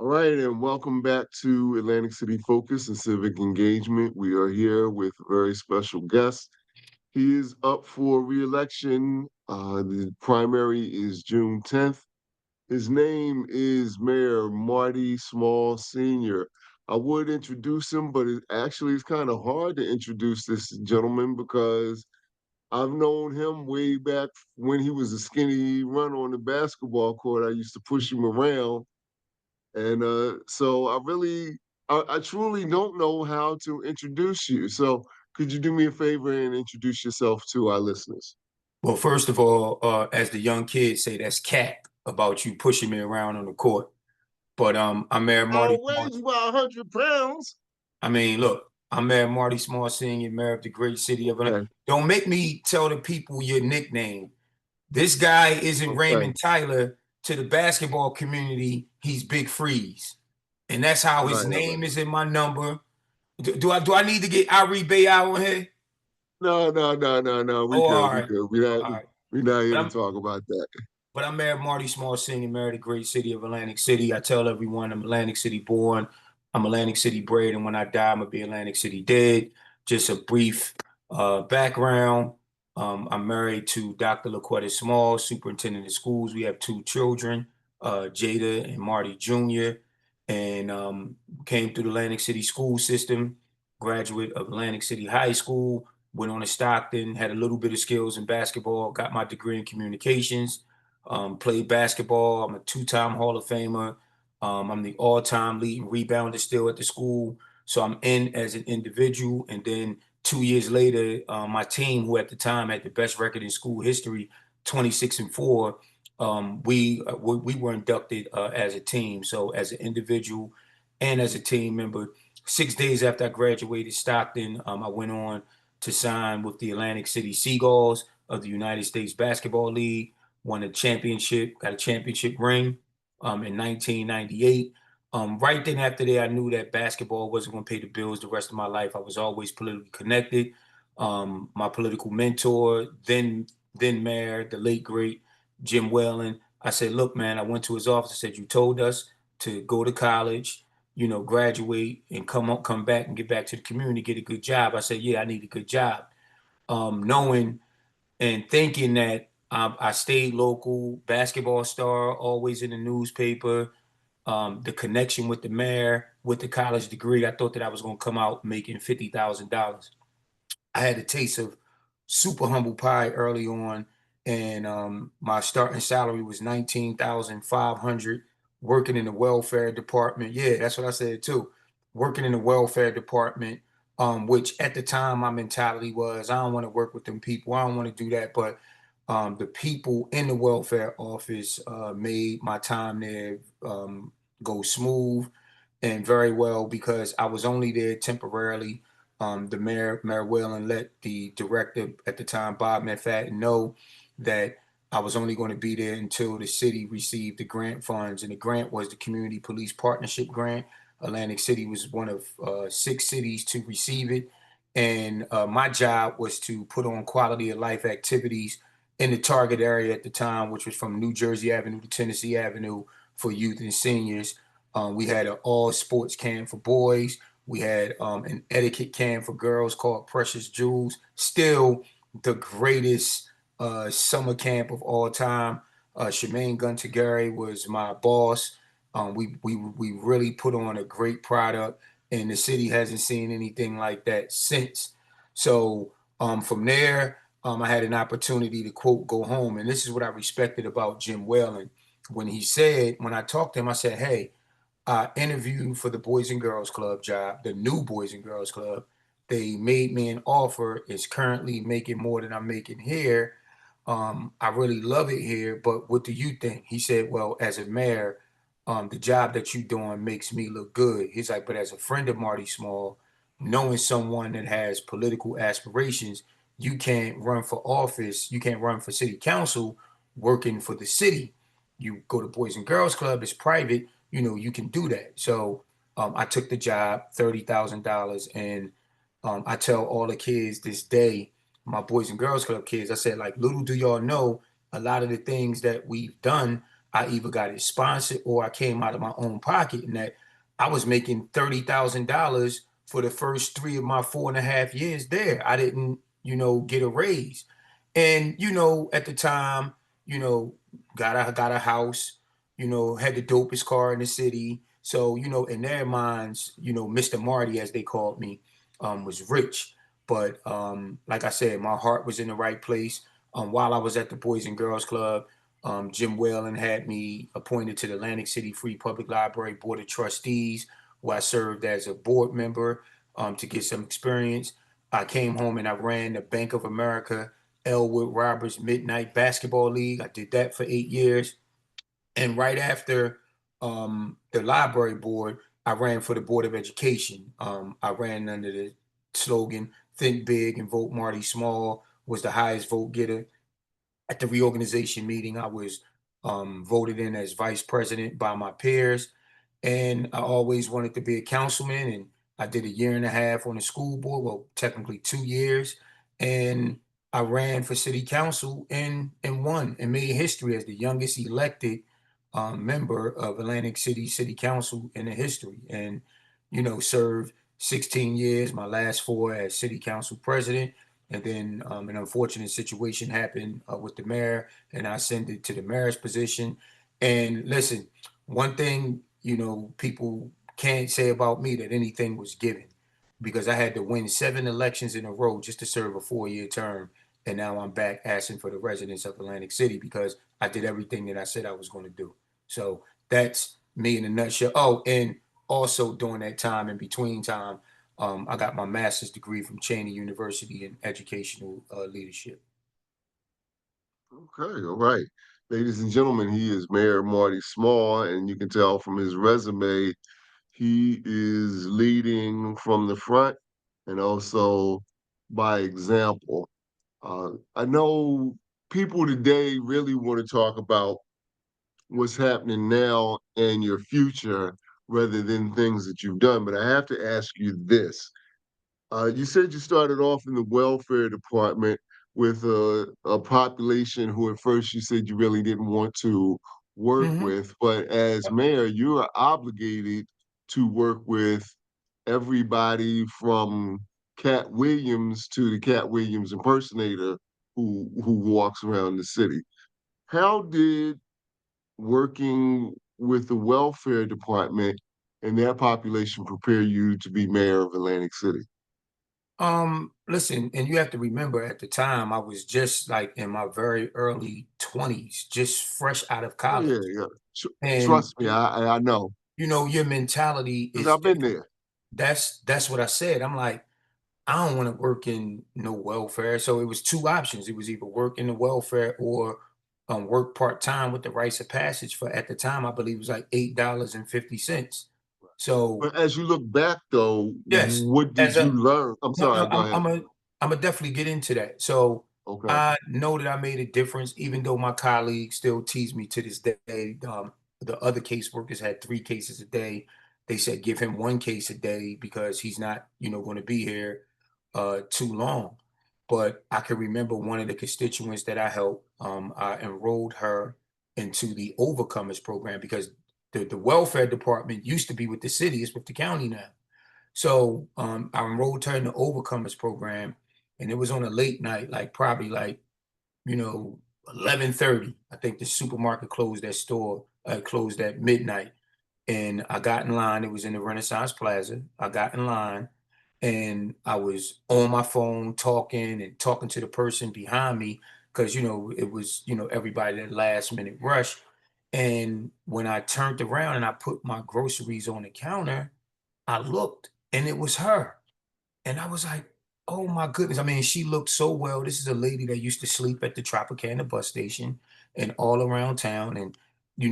All right, and welcome back to Atlantic City Focus and Civic Engagement. We are here with a very special guest. He is up for re-election. The primary is June 10th. His name is Mayor Marty Small Sr. I would introduce him, but it actually is kind of hard to introduce this gentleman because I've known him way back when he was a skinny run on the basketball court. I used to push him around and so I truly don't know how to introduce you. So could you do me a favor and introduce yourself to our listeners? Well, first of all, as the young kids say, that's cat about you pushing me around on the court. But I'm Mayor I Marty Small. weighs about 100 pounds. I mean, look, I'm Mayor Marty Small Senior, Mayor of the great city of Atlanta. Okay, Don't make me tell the people your nickname. This guy isn't okay. Raymond Tyler to the basketball community. He's Big Freeze, and that's how his All right. name is in my number. Do I need to get Irie Bay out on here? No. We Oh, good. all We right, good. all right. We're not here But to I'm talk about that. But I'm Mayor Marty Small Senior, Mayor of the great city of Atlantic City. I tell everyone I'm Atlantic City born, I'm Atlantic City bred, and when I die, I'm gonna be Atlantic City dead. Just a brief background. I'm married to Dr. LaQuetta Small, superintendent of schools. We have two children, Jada and Marty Jr., and came through the Atlantic City school system, graduate of Atlantic City High School, went on to Stockton, had a little bit of skills in basketball, got my degree in communications, played basketball. I'm a two-time Hall of Famer. I'm the all-time leading rebounder still at the school. So I'm in as an individual. And then 2 years later, my team, who at the time had the best record in school history, 26-4, we were inducted as a team. So as an individual and as a team member, 6 days after I graduated Stockton, I went on to sign with the Atlantic City Seagulls of the United States Basketball League, won a championship, got a championship ring in 1998. Right then after that, I knew that basketball wasn't going to pay the bills the rest of my life. I was always politically connected. My political mentor, then mayor, the late great Jim Whalen. I said, look, man, I went to his office. I said, you told us to go to college, graduate and come back and get back to the community, get a good job. I said, yeah, I need a good job. Knowing and thinking that I stayed local, basketball star, always in the newspaper, the connection with the mayor, with the college degree, I thought that I was going to come out making $50,000. I had a taste of super humble pie early on, and my starting salary was 19,500. Working in the welfare department, yeah, that's what I said too. Working in the welfare department, which at the time my mentality was, I don't want to work with them people. I don't want to do that. But the people in the welfare office made my time there go smooth and very well because I was only there temporarily. The Mayor Whalen, let the director at the time, Bob McFadden, know that I was only going to be there until the city received the grant funds, and the grant was the Community Police Partnership Grant. Atlantic City was one of 6 cities to receive it, and my job was to put on quality of life activities in the target area at the time, which was from New Jersey Avenue to Tennessee Avenue for youth and seniors. We had an all sports camp for boys. We had an etiquette camp for girls called Precious Jewels. Still the greatest summer camp of all time. Shemaine Guntagari was my boss. We really put on a great product, and the city hasn't seen anything like that since. So from there, I had an opportunity to quote go home, and this is what I respected about Jim Whalen. When I talked to him, I said, "Hey, I interviewed for the Boys and Girls Club job, the new Boys and Girls Club. They made me an offer. It's currently making more than I'm making here. I really love it here, but what do you think?" He said, "Well, as a mayor, the job that you're doing makes me look good." He's like, "But as a friend of Marty Small, knowing someone that has political aspirations, you can't run for office, you can't run for city council working for the city. You go to Boys and Girls Club, it's private, you can do that." So I took the job, $30,000, and I tell all the kids this day, my Boys and Girls Club kids, I said, like, little do y'all know, a lot of the things that we've done I either got it sponsored or I came out of my own pocket, and that I was making $30,000 for the first 3 of my 4.5 years there. I didn't, get a raise. And, at the time, you know, got a house, had the dopest car in the city. So, in their minds, Mr. Marty, as they called me, was rich. But like I said, my heart was in the right place. While I was at the Boys and Girls Club, Jim Whalen had me appointed to the Atlantic City Free Public Library Board of Trustees, where I served as a board member to get some experience. I came home and I ran the Bank of America Elwood Roberts Midnight Basketball League. I did that for 8 years. And right after the library board, I ran for the Board of Education. I ran under the slogan, Think Big and Vote Marty Small, was the highest vote getter. At the reorganization meeting, I was voted in as vice president by my peers. And I always wanted to be a councilman. And I did a year and a half on the school board, well, technically 2 years. And I ran for city council and won and made history as the youngest elected member of Atlantic City City Council in the history. And, served 16 years, my last four as city council president. And then an unfortunate situation happened with the mayor, and I ascended to the mayor's position. And listen, one thing, people can't say about me that anything was given, because I had to win 7 elections in a row just to serve a 4-year term. And now I'm back asking for the residents of Atlantic City because I did everything that I said I was going to do. So that's me in a nutshell. Oh, and also during that time, in between time, I got my master's degree from Cheney University in educational leadership. Okay, all right. Ladies and gentlemen, he is Mayor Marty Small, and you can tell from his resume, he is leading from the front and also by example. I know people today really want to talk about what's happening now and your future rather than things that you've done, but I have to ask you this. You said you started off in the welfare department with a population who at first you said you really didn't want to work Hmm. with, but as mayor, you are obligated to work with everybody from Cat Williams to the Cat Williams impersonator who walks around the city. How did working with the welfare department and that population prepare you to be mayor of Atlantic City? Listen, and you have to remember at the time I was just like in my very early 20s, just fresh out of Oh college. yeah, yeah. And Trust me, I know your mentality because is I've been different. there. That's what I said. I'm like, I don't want to work in no welfare. So it was two options. It was either work in the welfare or work part-time with the rites of passage for, at the time, I believe it was like $8.50. So But as you look back, though, yes, what did as you a learn? I'm no, sorry. no, Go ahead. I'm a definitely get into that. So Okay. I know that I made a difference, even though my colleagues still tease me to this day. The other caseworkers had 3 cases a day. They said give him 1 case a day because he's not, going to be here too long. But I can remember one of the constituents that I helped. I enrolled her into the Overcomers program because the welfare department used to be with the city, it's with the county now. So I enrolled her in the Overcomers program, and it was on a late night, like probably like 11:30. I think the supermarket closed their store, closed at midnight, and I got in line. It was in the Renaissance Plaza. I got in line, and I was on my phone talking and talking to the person behind me because it was everybody that last minute rush. And when I turned around and I put my groceries on the counter, I looked and it was her. And I was like, oh my goodness. I mean, she looked so well. This is a lady that used to sleep at the Tropicana bus station and all around town. And,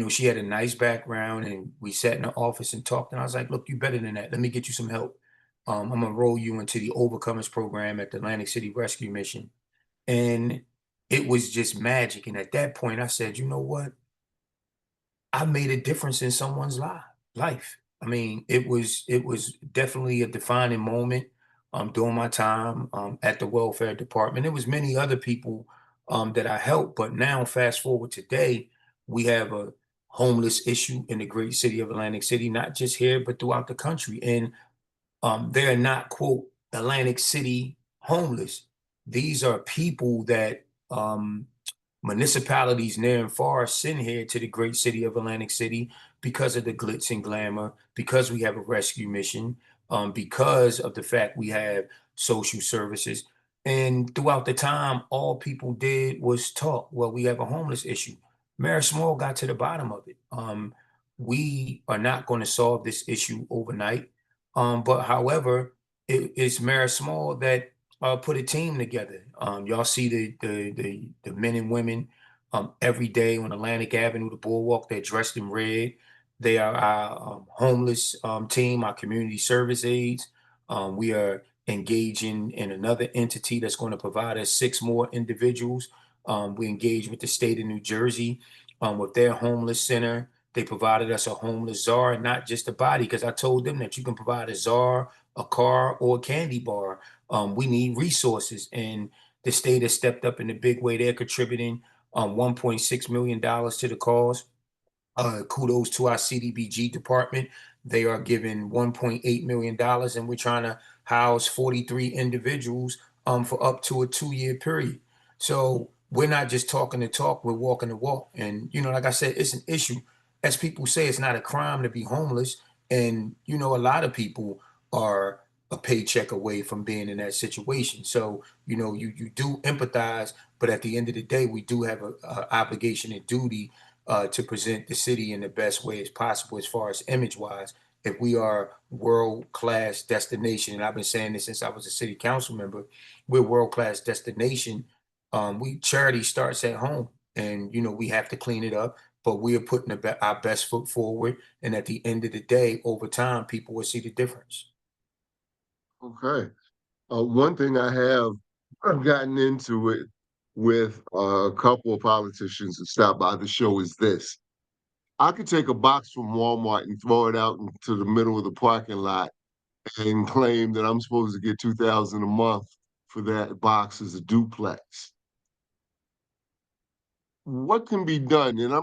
she had a nice background, and we sat in the office and talked. And I was like, look, you better than that. Let me get you some help. I'm gonna roll you into the Overcomers program at the Atlantic City Rescue Mission. And it was just magic. And at that point, I said, you know what? I made a difference in someone's life. I mean, it was definitely a defining moment during my time at the welfare department. There was many other people that I helped, but now fast forward today, we have homeless issue in the great city of Atlantic City, not just here, but throughout the country. And they're not, quote, Atlantic City homeless. These are people that municipalities near and far send here to the great city of Atlantic City because of the glitz and glamour, because we have a rescue mission, because of the fact we have social services. And throughout the time, all people did was talk. Well, we have a homeless issue. Mayor Small got to the bottom of it. We are not going to solve this issue overnight. But however, it's Mayor Small that put a team together. Y'all see the men and women every day on Atlantic Avenue, the boardwalk. They're dressed in red. They are our homeless team, our community service aides. We are engaging in another entity that's going to provide us 6 more individuals. We engage with the state of New Jersey with their homeless center. They provided us a homeless czar, and not just a body, because I told them that you can provide a czar, a car, or a candy bar. We need resources, and the state has stepped up in a big way. They're contributing $1.6 million to the cause. Kudos to our CDBG department. They are giving $1.8 million, and we're trying to house 43 individuals for up to a 2-year period. So we're not just talking the talk, we're walking the walk. And, like I said, it's an issue. As people say, it's not a crime to be homeless. And, a lot of people are a paycheck away from being in that situation. So, you do empathize, but at the end of the day, we do have a obligation and duty to present the city in the best way as possible as far as image wise. If we are world class destination, and I've been saying this since I was a city council member, we're world class destination. We charity starts at home, and we have to clean it up. But we are putting our best foot forward, and at the end of the day, over time, people will see the difference. Okay. One thing I've gotten into it with a couple of politicians who stop by the show is this. I could take a box from Walmart and throw it out into the middle of the parking lot and claim that I'm supposed to get 2,000 a month for that box as a duplex. What can be done? And I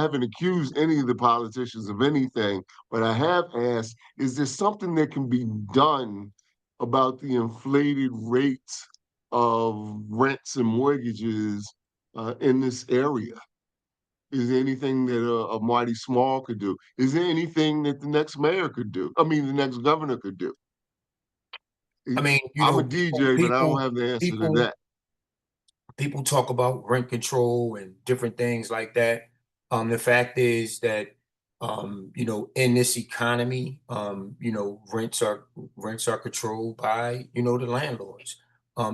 haven't accused any of the politicians of anything, but I have asked, is there something that can be done about the inflated rates of rents and mortgages in this area? Is there anything that a Marty Small could do? Is there anything that the next mayor could do? I mean, the next governor could do? I mean, I'm a people, DJ, but I don't people, have the answer to people that. people talk about rent control and different things like that. The fact is that in this economy, rents are controlled by the landlords.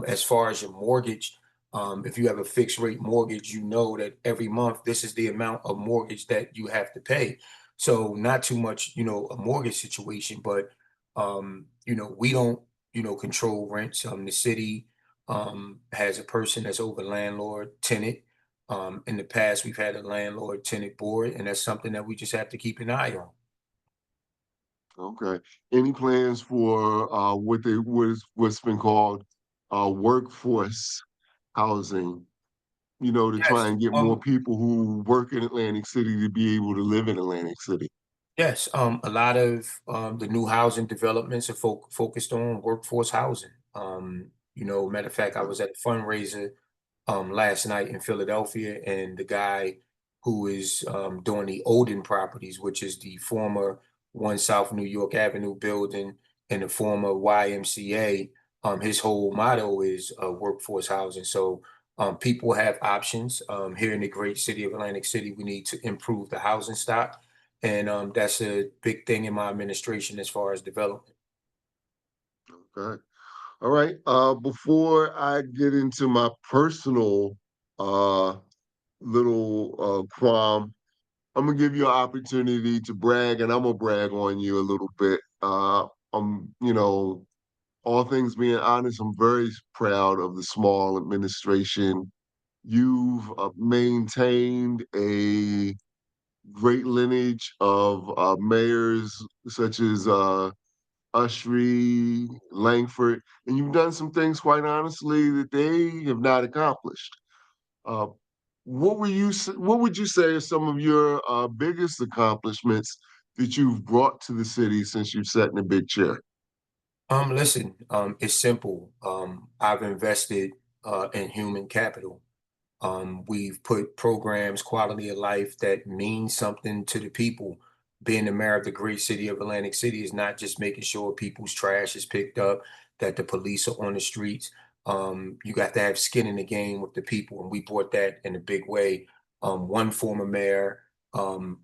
As far as your mortgage, if you have a fixed rate mortgage, you know that every month this is the amount of mortgage that you have to pay. So not too much, a mortgage situation, but we don't control rents. The city has a person that's over landlord tenant. In the past, we've had a landlord tenant board, and that's something that we just have to keep an eye on. Okay. Any plans for what's been called workforce housing, to try Yes. and get more people who work in Atlantic City to be able to live in Atlantic City? Yes. A lot of the new housing developments are focused on workforce housing. Matter of fact, I Okay. was at a fundraiser last night in Philadelphia, and the guy who is doing the Odin properties, which is the former One South New York Avenue building and the former YMCA, his whole motto is workforce housing. So people have options. Here in the great city of Atlantic City, we need to improve the housing stock, and that's a big thing in my administration as far as development. Okay. All right. Before I get into my personal uh little qualm, I'm gonna give you an opportunity to brag, and I'm gonna brag on you a little bit. I'm, all things being honest, I'm very proud of the Small administration. You've maintained a great lineage of mayors such as Ushry, Langford, and you've done some things, quite honestly, that they have not accomplished. Uh, what would you say are some of your biggest accomplishments that you've brought to the city since you've sat in a big chair? Listen, it's simple. I've invested in human capital. We've put programs, quality of life that means something to the people. Being the mayor of the great city of Atlantic City is not just making sure people's trash is picked up, that the police are on the streets. You got to have skin in the game with the people, and we brought that in a big way. One former mayor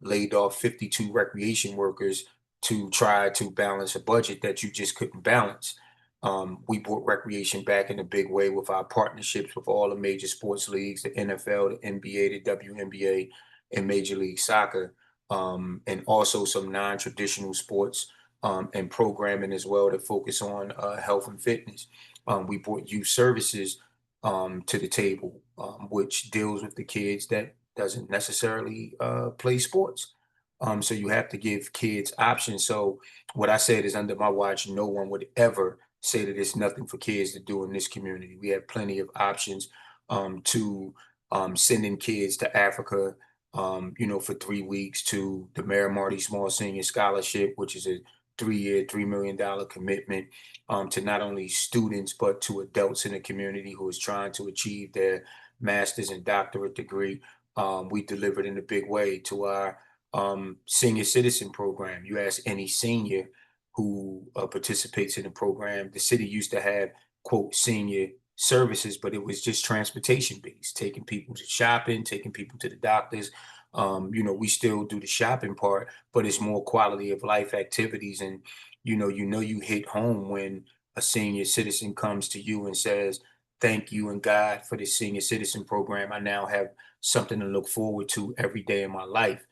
laid off 52 recreation workers to try to balance a budget that you just couldn't balance. We brought recreation back in a big way with our partnerships with all the major sports leagues, the NFL, the NBA, the WNBA, and Major League Soccer, and also some non-traditional sports and programming as well that focus on health and fitness. We brought youth services to the table, which deals with the kids that doesn't necessarily play sports. So you have to give kids options. So what I said is under my watch, no one would ever say that it's nothing for kids to do in this community. We have plenty of options to sending kids to Africa, for 3 weeks, to the Mayor Marty Small Senior Scholarship, which is a 3-year, $3 million commitment to not only students, but to adults in the community who is trying to achieve their master's and doctorate degree. We delivered in a big way to our senior citizen program. You ask any senior who participates in the program. The city used to have, quote, senior services, but it was just transportation based, taking people to shopping, taking people to the doctors. We still do the shopping part, but it's more quality of life activities. And you hit home when a senior citizen comes to you and says, "Thank you and God for this senior citizen program. I now have something to look forward to every day in my life."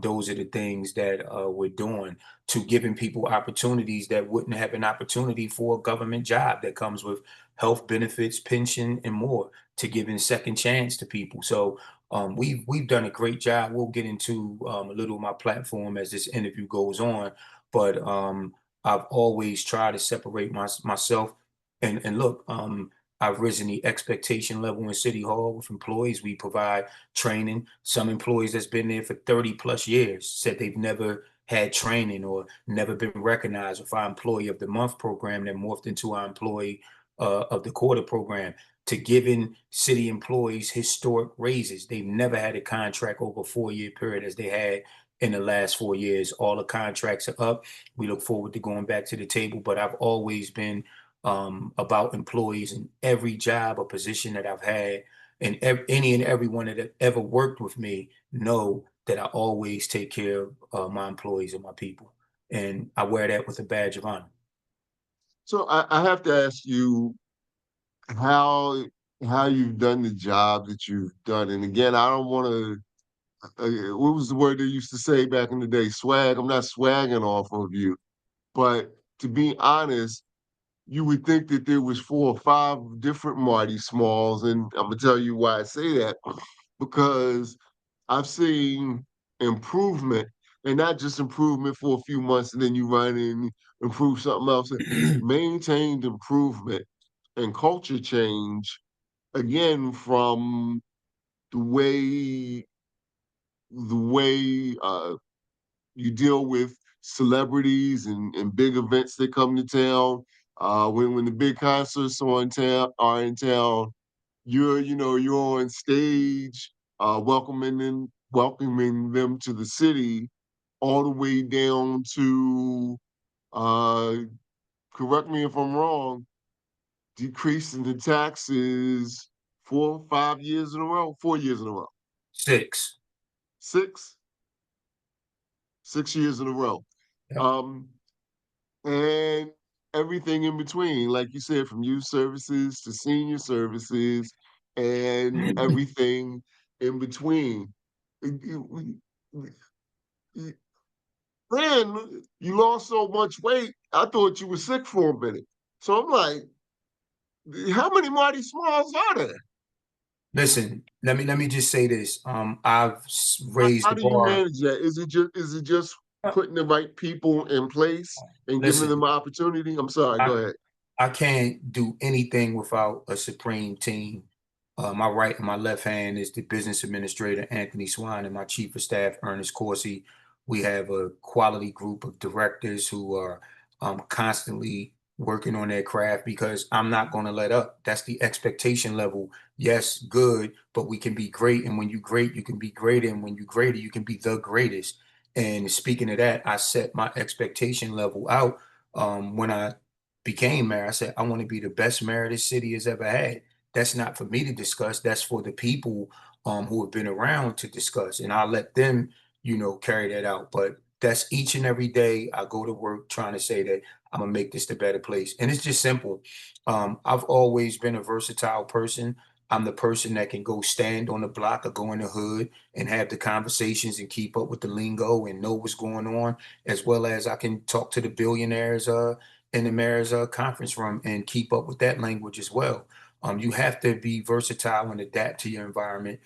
Those are the things that we're doing, to giving people opportunities that wouldn't have an opportunity for a government job that comes with health benefits, pension, and more, to giving second chance to people. So we've done a great job. We'll get into a little of my platform as this interview goes on, but I've always tried to separate myself and look. I've risen the expectation level in City Hall with employees. We provide training. Some employees that's been there for 30 plus years said they've never had training or never been recognized with our Employee of the Month program that morphed into our Employee of the Quarter program, to giving city employees historic raises. They've never had a contract over a 4-year period as they had in the last 4 years. All the contracts are up. We look forward to going back to the table, but I've always been about employees in every job or position that I've had, and any and everyone that have ever worked with me know that I always take care of my employees and my people, and I wear that with a badge of honor. So I have to ask you how how you've done the job that you've done. And again, I don't want to. What was the word they used to say back in the day? Swag. I'm not swagging off of you, but to be honest, you would think that there was 4 or 5 different Marty Smalls, and I'm gonna tell you why I say that, because I've seen improvement, and not just improvement for a few months and then you run and improve something else. Maintained improvement and culture change, again, from the way the way you deal with celebrities and big events that come to town. When the big concerts are in town, you're on stage, welcoming them to the city, all the way down to, uh, correct me if I'm wrong, decreasing the taxes 4 or 5 years in a row, 4 years in a row, Six. six, 6 years in a row. Yep. Um, and everything in between, like you said, from youth services to senior services and everything in between. Then you lost so much weight, I thought you were sick for a minute. So I'm like, how many Marty Smalls are there? Listen, let me just say this. I've raised How the do you bar. manage that? Is it just Uh, putting the right people in place and giving Listen, them an opportunity? I'm sorry, go I ahead. I can't do anything without a supreme team. My right and my left hand is the business administrator, Anthony Swan, and my chief of staff, Ernest Corsi. We have a quality group of directors who are constantly working on their craft because I'm not going to let up. That's the expectation level. Yes, good, but we can be great. And when you great, you can be greater. And when you greater, you can be the greatest. And speaking of that, I set my expectation level out when I became mayor. I said, I want to be the best mayor this city has ever had. That's not for me to discuss. That's for the people who have been around to discuss. And I'll let them, carry that out. But that's each and every day I go to work trying to say that I'm gonna make this a better place. And it's just simple. I've always been a versatile person. I'm the person that can go stand on the block or go in the hood and have the conversations and keep up with the lingo and know what's going on, as well as I can talk to the billionaires in the mayor's conference room and keep up with that language as well. You have to be versatile and adapt to your environment.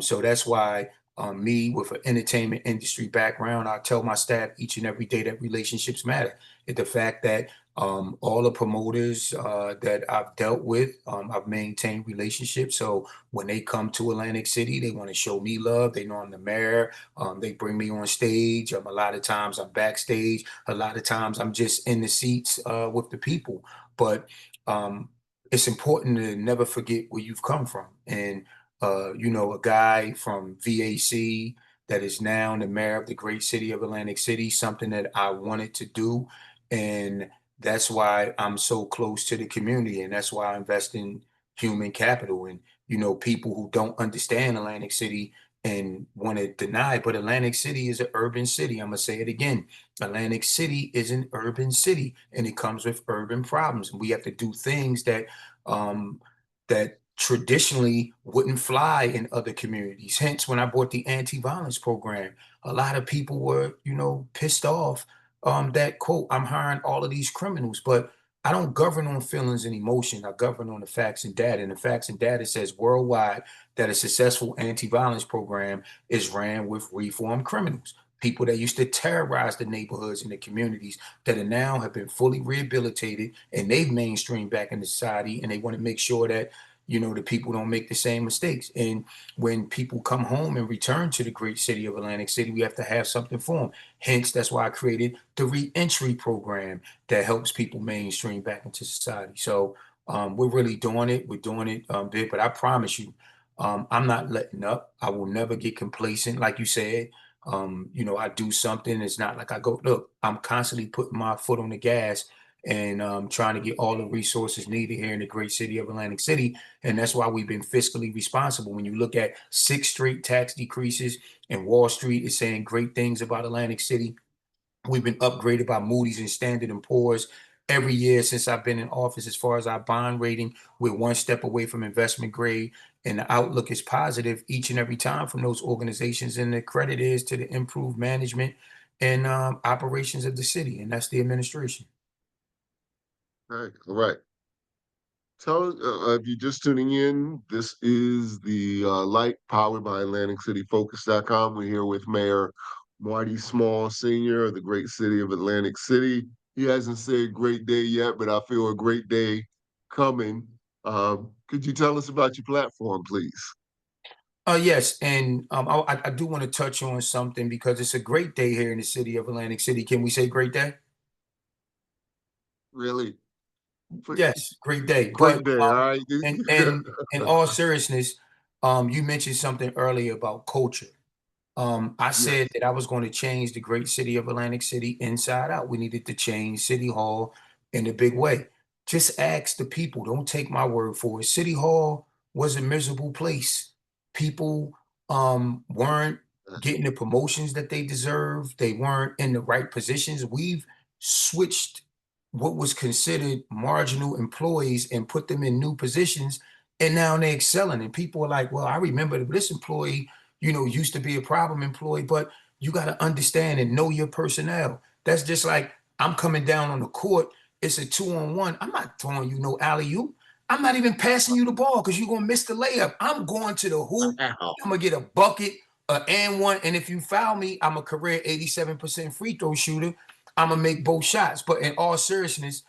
So that's why me with an entertainment industry background, I tell my staff each and every day that relationships matter. The fact that all the promoters that I've dealt with, I've maintained relationships. So when they come to Atlantic City, they want to show me love. They know I'm the mayor. They bring me on stage. A lot of times I'm backstage. A lot of times I'm just in the seats with the people. But it's important to never forget where you've come from. And a guy from VAC that is now the mayor of the great city of Atlantic City, something that I wanted to do. And that's why I'm so close to the community. And that's why I invest in human capital and, people who don't understand Atlantic City and want to deny, but Atlantic City is an urban city. I'm going to say it again. Atlantic City is an urban city and it comes with urban problems. And we have to do things um, that traditionally wouldn't fly in other communities. Hence, when I bought the anti-violence program, a lot of people were, pissed off that quote, I'm hiring all of these criminals, but I don't govern on feelings and emotion. I govern on the facts and data. And the facts and data says worldwide that a successful anti-violence program is ran with reformed criminals. People that used to terrorize the neighborhoods and the communities that are now have been fully rehabilitated and they've mainstreamed back into society and they want to make sure that the people don't make the same mistakes. And when people come home and return to the great city of Atlantic City, we have to have something for them. Hence, that's why I created the reentry program that helps people mainstream back into society. So we're really doing it. We're doing it big, but I promise you, I'm not letting up. I will never get complacent, like you said. I do something. It's not like I go, look, I'm constantly putting my foot on the gas and trying to get all the resources needed here in the great city of Atlantic City. And that's why we've been fiscally responsible. When you look at 6 straight tax decreases and Wall Street is saying great things about Atlantic City, we've been upgraded by Moody's and Standard and Poor's every year since I've been in office. As far as our bond rating, we're one step away from investment grade, and the outlook is positive each and every time from those organizations. And the credit is to the improved management and operations of the city, and that's the administration. All right. Tell if you're just tuning in, this is the Light powered by AtlanticCityFocus.com. We're here with Mayor Marty Small, Sr. of the great city of Atlantic City. He hasn't said great day yet, but I feel a great day coming. Could you tell us about your platform, please? Yes, and I do want to touch on something because it's a great day here in the city of Atlantic City. Can we say great day? Really? Yes, great day. But Great day, all right? and in all seriousness, you mentioned something earlier about culture. I said Yes. that I was going to change the great city of Atlantic City inside out. We needed to change City Hall in a big way. Just ask the people. Don't take my word for it. City Hall was a miserable place. People weren't getting the promotions that they deserved. They weren't in the right positions. We've switched what was considered marginal employees and put them in new positions, and now they're excelling. And people are like, "Well, I remember this employee." Used to be a problem employee, but you got to understand and know your personnel. That's just like I'm coming down on the court. It's a 2-on-1. I'm not throwing you no alley oop. I'm not even passing you the ball because you're gonna miss the layup. I'm going to the hoop. Wow. I'm gonna get a bucket, and one. And if you foul me, I'm a career 87% free throw shooter. I'm gonna make both shots. But in all seriousness,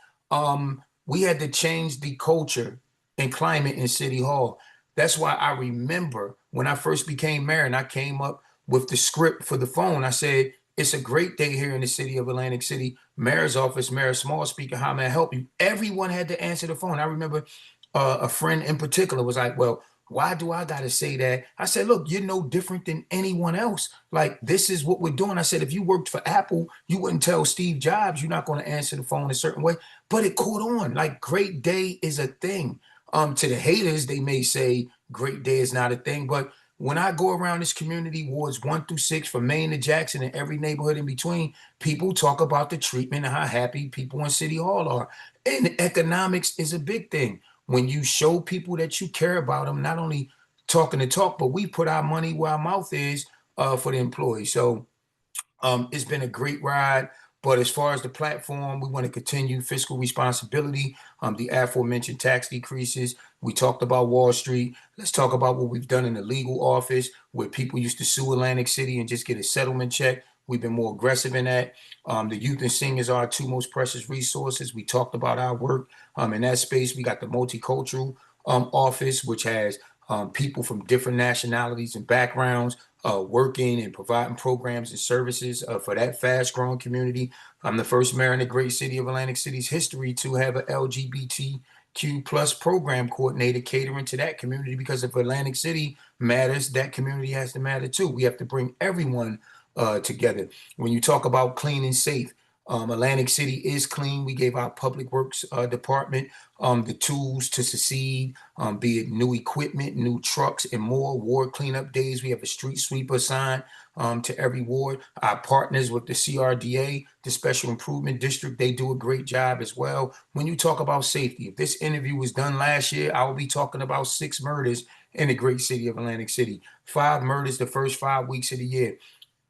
we had to change the culture and climate in City Hall. That's why I remember when I first became mayor and I came up with the script for the phone, I said, it's a great day here in the city of Atlantic City. Mayor's office, Mayor Small speaking, how may I help you? Everyone had to answer the phone. I remember a friend in particular was like, well, why do I got to say that? I said, look, you're no different than anyone else. Like, this is what we're doing. I said, if you worked for Apple, you wouldn't tell Steve Jobs you're not going to answer the phone a certain way. But it caught on. Like, great day is a thing. To the haters, they may say great day is not a thing. But when I go around this community, wards 1 through 6, from Maine to Jackson, and every neighborhood in between, people talk about the treatment and how happy people in City Hall are. And economics is a big thing. When you show people that you care about them, not only talking the talk, but we put our money where our mouth is for the employees. So it's been a great ride. But as far as the platform, we want to continue fiscal responsibility, the aforementioned tax decreases. We talked about Wall Street. Let's talk about what we've done in the legal office, where people used to sue Atlantic City and just get a settlement check. We've been more aggressive in that. The youth and seniors are our two most precious resources. We talked about our work in that space. We got the multicultural office, which has people from different nationalities and backgrounds working and providing programs and services for that fast-growing community. I'm the first mayor in the great city of Atlantic City's history to have an LGBTQ plus program coordinator catering to that community, because if Atlantic City matters, that community has to matter too. We have to bring everyone together. When you talk about clean and safe, Atlantic City is clean. We gave our public works department the tools to succeed, be it new equipment, new trucks, and more. Ward cleanup days. We have a street sweeper assigned to every ward. Our partners with the CRDA, the Special Improvement District, they do a great job as well. When you talk about safety, if this interview was done last year, I will be talking about 6 murders in the great city of Atlantic City. 5 murders the first 5 weeks of the year.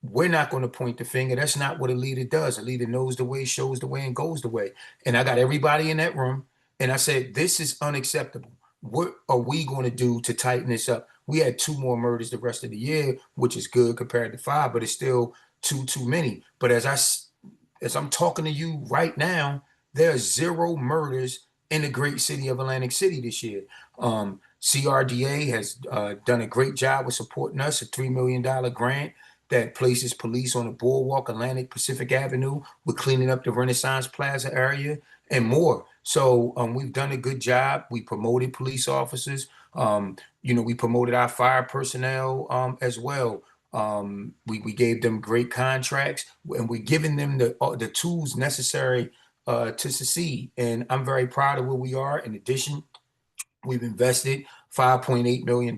We're not going to point the finger. That's not what a leader does. A leader knows the way, shows the way, and goes the way. And I got everybody in that room, and I said, this is unacceptable. What are we going to do to tighten this up? We had 2 more murders the rest of the year, which is good compared to 5, but it's still too many. But as I'm talking to you right now, there are 0 murders in the great city of Atlantic City this year. CRDA has done a great job with supporting us, a $3 million grant that places police on the boardwalk, Atlantic Pacific Avenue. We're cleaning up the Renaissance Plaza area and more. So we've done a good job. We promoted police officers. We promoted our fire personnel as well. We gave them great contracts, and we're giving them the tools necessary to succeed. And I'm very proud of where we are. In addition, we've invested $5.8 million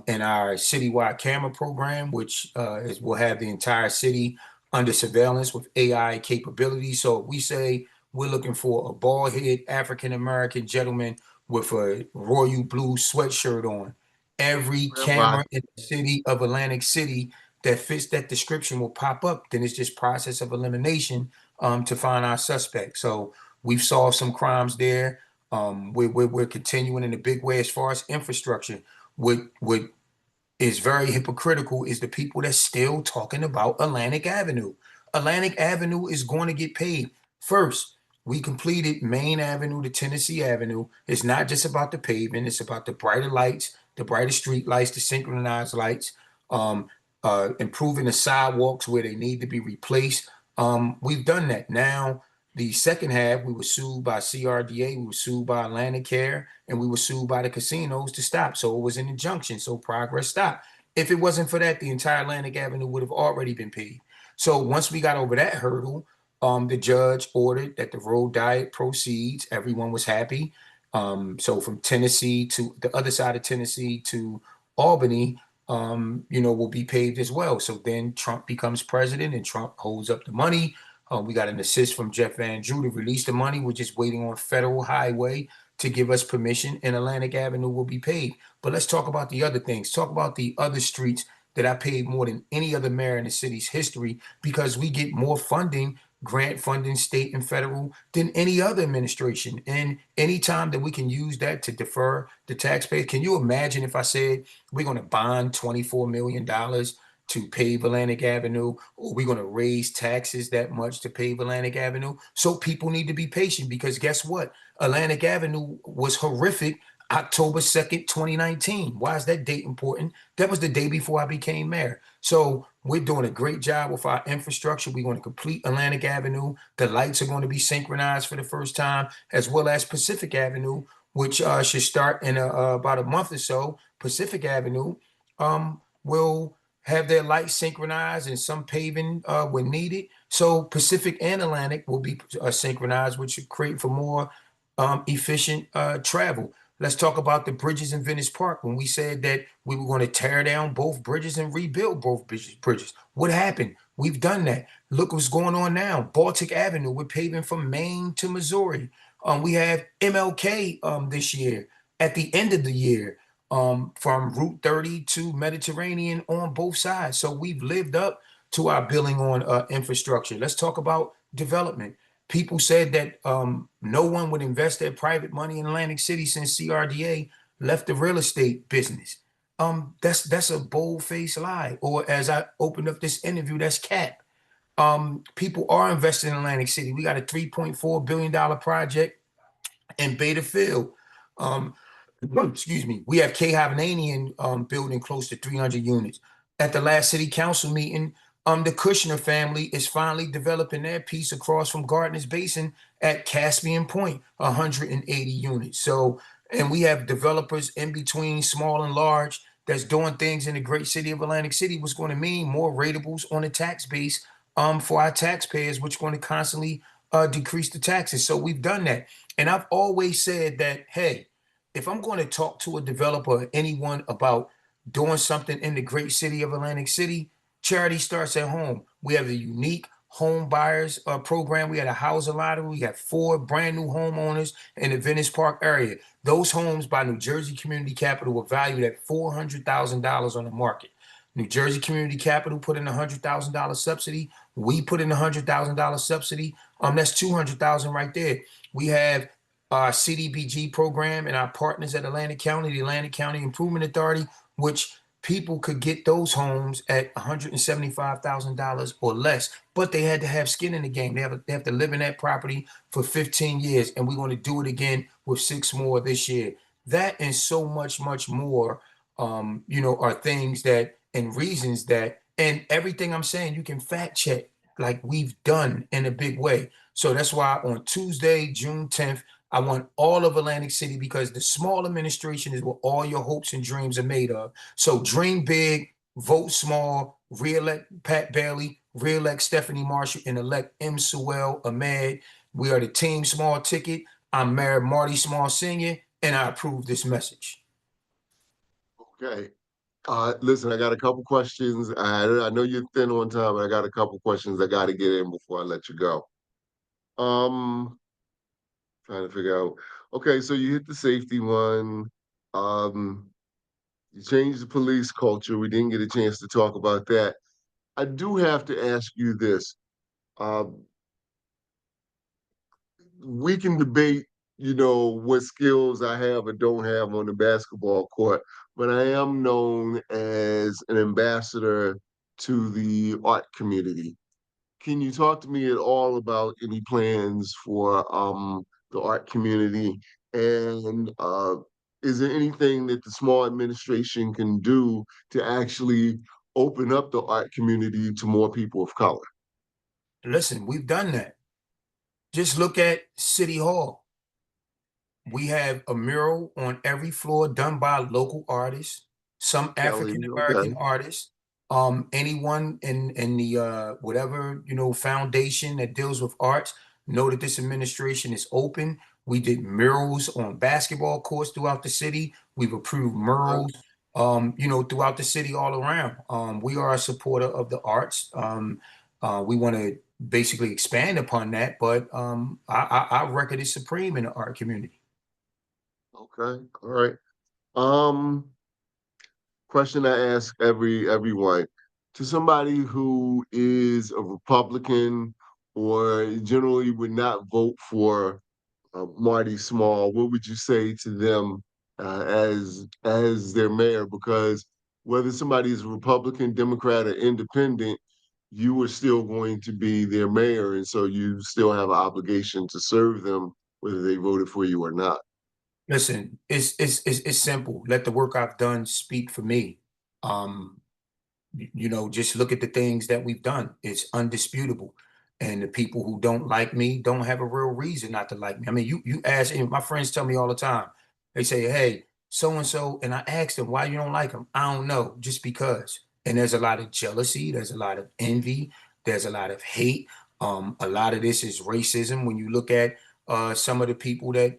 in our citywide camera program, which will have the entire city under surveillance with AI capabilities. So we say we're looking for a bald-headed African-American gentleman with a royal blue sweatshirt on. Every Grandpa. camera in the city of Atlantic City that fits that description will pop up. Then it's just process of elimination to find our suspect. So we've solved some crimes there. We're continuing in a big way as far as infrastructure. What is very hypocritical is the people that's still talking about Atlantic Avenue. Atlantic Avenue is going to get paid. First, we completed Main Avenue to Tennessee Avenue. It's not just about the paving, it's about the brighter lights, the brighter street lights, the synchronized lights, improving the sidewalks where they need to be replaced. We've done that. Now, the second half, we were sued by CRDA, we were sued by Atlantic Care, and we were sued by the casinos to stop. So it was an injunction. So progress stopped. If it wasn't for that, the entire Atlantic Avenue would have already been paid. So once we got over that hurdle, the judge ordered that the road diet proceeds. Everyone was happy. So from Tennessee to the other side of Tennessee to Albany, will be paved as well. So then Trump becomes president and Trump holds up the money. We got an assist from Jeff Van Drew to release the money. We're just waiting on Federal Highway to give us permission, and Atlantic Avenue will be paid. But let's talk about the other things. Talk about the other streets that I paid more than any other mayor in the city's history, because we get more funding, grant funding, state and federal, than any other administration. And anytime that we can use that to defer the taxpayers, can you imagine if I said we're going to bond $24 million to pave Atlantic Avenue, or we're going to raise taxes that much to pave Atlantic Avenue? So people need to be patient, because guess what? Atlantic Avenue was horrific October 2nd, 2019. Why is that date important? That was the day before I became mayor. So we're doing a great job with our infrastructure. We're going to complete Atlantic Avenue. The lights are going to be synchronized for the first time, as well as Pacific Avenue, which should start in about a month or so. Pacific Avenue will have their lights synchronized and some paving when needed. So Pacific and Atlantic will be synchronized, which should create for more efficient travel. Let's talk about the bridges in Venice Park when we said that we were going to tear down both bridges and rebuild both bridges. What happened? We've done that. Look what's going on now. Baltic Avenue, we're paving from Maine to Missouri. We have MLK this year at the end of the year from Route 30 to Mediterranean on both sides. So we've lived up to our billing on infrastructure. Let's talk about development. People said that no one would invest their private money in Atlantic City since CRDA left the real estate business. That's a bold-faced lie. Or as I opened up this interview, that's cap. People are investing in Atlantic City. We got a $3.4 billion project in Beta Field. Um, excuse me. We have K Hovnanian building close to 300 units. At the last city council meeting, the Kushner family is finally developing their piece across from Gardner's Basin at Caspian Point, 180 units. So, and we have developers in between small and large that's doing things in the great city of Atlantic City, what's going to mean more ratables on the tax base for our taxpayers, which is going to constantly decrease the taxes. So we've done that. And I've always said that, hey, if I'm going to talk to a developer or anyone about doing something in the great city of Atlantic City, charity starts at home. We have a unique home buyers program. We had a housing lottery. We got 4 brand new homeowners in the Venice Park area. Those homes by New Jersey Community Capital were valued at $400,000 on the market. New Jersey Community Capital put in a $100,000 subsidy. We put in a $100,000 subsidy. That's 200,000 right there. We have our CDBG program and our partners at Atlantic County, the Atlantic County Improvement Authority, which people could get those homes at $175,000 or less, but they had to have skin in the game. They have to live in that property for 15 years, and we're going to do it again with 6 more this year. That and so much, much more, are things that and reasons that, and everything I'm saying, you can fact check like we've done in a big way. So that's why on Tuesday, June 10th, I want all of Atlantic City because the small administration is what all your hopes and dreams are made of. So dream big, vote small, re-elect Pat Bailey, re-elect Stephanie Marshall, and elect M. Sewell Ahmed. We are the team small ticket. I'm Mayor Marty Small Sr., and I approve this message. Okay. Listen, I got a couple questions. I know you're thin on time, but I got a couple questions I got to get in before I let you go. Um, Trying to figure out. Okay, so you hit the safety one. Um, you changed the police culture. We didn't get a chance to talk about that. I do have to ask you this. Um, we can debate, what skills I have or don't have on the basketball court, but I am known as an ambassador to the art community. Can you talk to me at all about any plans for the art community? And is there anything that the small administration can do to actually open up the art community to more people of color? Listen, we've done that. Just look at City Hall. We have a mural on every floor done by local artists, some Kelly, African American okay. artists, anyone in the whatever foundation that deals with arts know that this administration is open. We did murals on basketball courts throughout the city. We've approved Okay. murals throughout the city all around. We are a supporter of the arts. We want to basically expand upon that, but our record is supreme in the art community. Okay. All right. Um, Question I ask everyone. To somebody who is a Republican or generally would not vote for Marty Small, what would you say to them as their mayor? Because whether somebody is a Republican, Democrat, or Independent, you are still going to be their mayor, and so you still have an obligation to serve them, whether they voted for you or not. Listen, it's simple. Let the work I've done speak for me. Um, you know, just look at the things that we've done. It's undisputable. And the people who don't like me don't have a real reason not to like me. I mean, you ask, and my friends tell me all the time. They say, "Hey, so and so," and I ask them why you don't like them. I don't know, just because. And there's a lot of jealousy. There's a lot of envy. There's a lot of hate. A lot of this is racism. When you look at some of the people that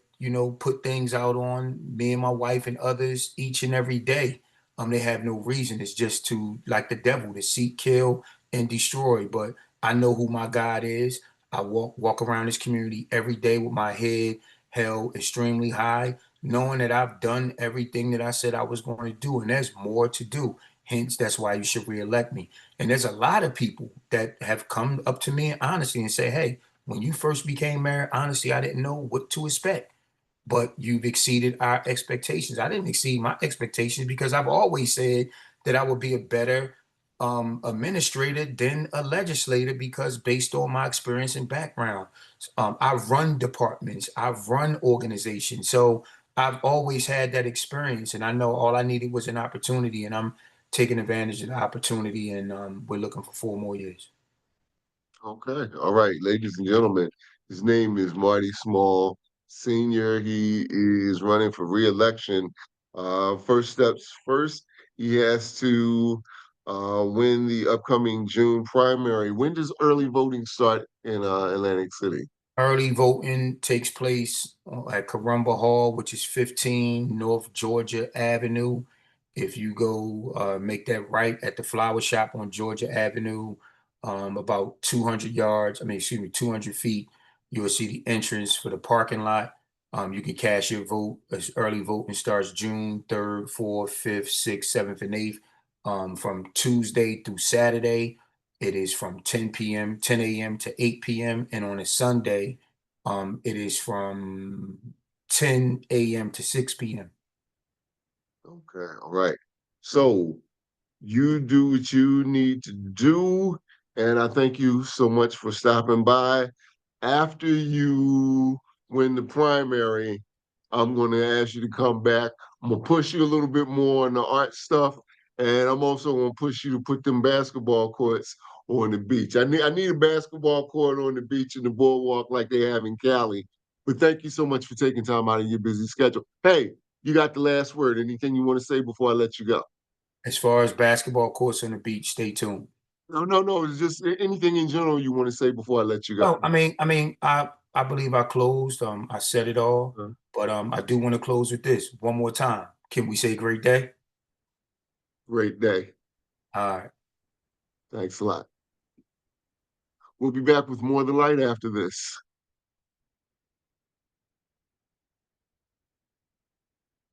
put things out on me and my wife and others each and every day, they have no reason. It's just to, like the devil, to seek, kill, and destroy. But I know who my God is. I walk around this community every day with my head held extremely high, knowing that I've done everything that I said I was going to do, and there's more to do. Hence, that's why you should reelect me. And there's a lot of people that have come up to me honestly and say, "Hey, when you first became mayor, honestly, I didn't know what to expect, but you've exceeded our expectations." I didn't exceed my expectations because I've always said that I would be a better administrator than a legislator, because based on my experience and background, I've run departments, I've run organizations. So I've always had that experience, and I know all I needed was an opportunity, and I'm taking advantage of the opportunity, and we're looking for 4 more years. Okay. All right, ladies and gentlemen, his name is Marty Small, Senior. He is running for reelection. First steps first, he has to win the upcoming June primary. When does early voting start in Atlantic City? Early voting takes place at Carumba Hall, which is 15 North Georgia Avenue. If you go make that right at the flower shop on Georgia Avenue, about 200 yards, I mean, excuse me, 200 feet, you will see the entrance for the parking lot. You can cast your vote. As early voting starts June 3rd, 4th, 5th, 6th, 7th, and 8th, from Tuesday through Saturday. It is from 10 p.m., 10 a.m. to 8 p.m. And on a Sunday, it is from 10 a.m. to 6 p.m. Okay, all right. So you do what you need to do, and I thank you so much for stopping by. After you win the primary, I'm going to ask you to come back. I'm going to push you a little bit more on the art stuff, and I'm also going to push you to put them basketball courts on the beach. I need a basketball court on the beach and the boardwalk like they have in Cali. But thank you so much for taking time out of your busy schedule. Hey, you got the last word. Anything you want to say before I let you go? As far as basketball courts on the beach, stay tuned. No, no, no. It's just anything in general you want to say before I let you go. Well, I believe I closed. I said it all, but I do want to close with this one more time. Can we say great day? Great day. All right. Thanks a lot. We'll be back with more of the light after this.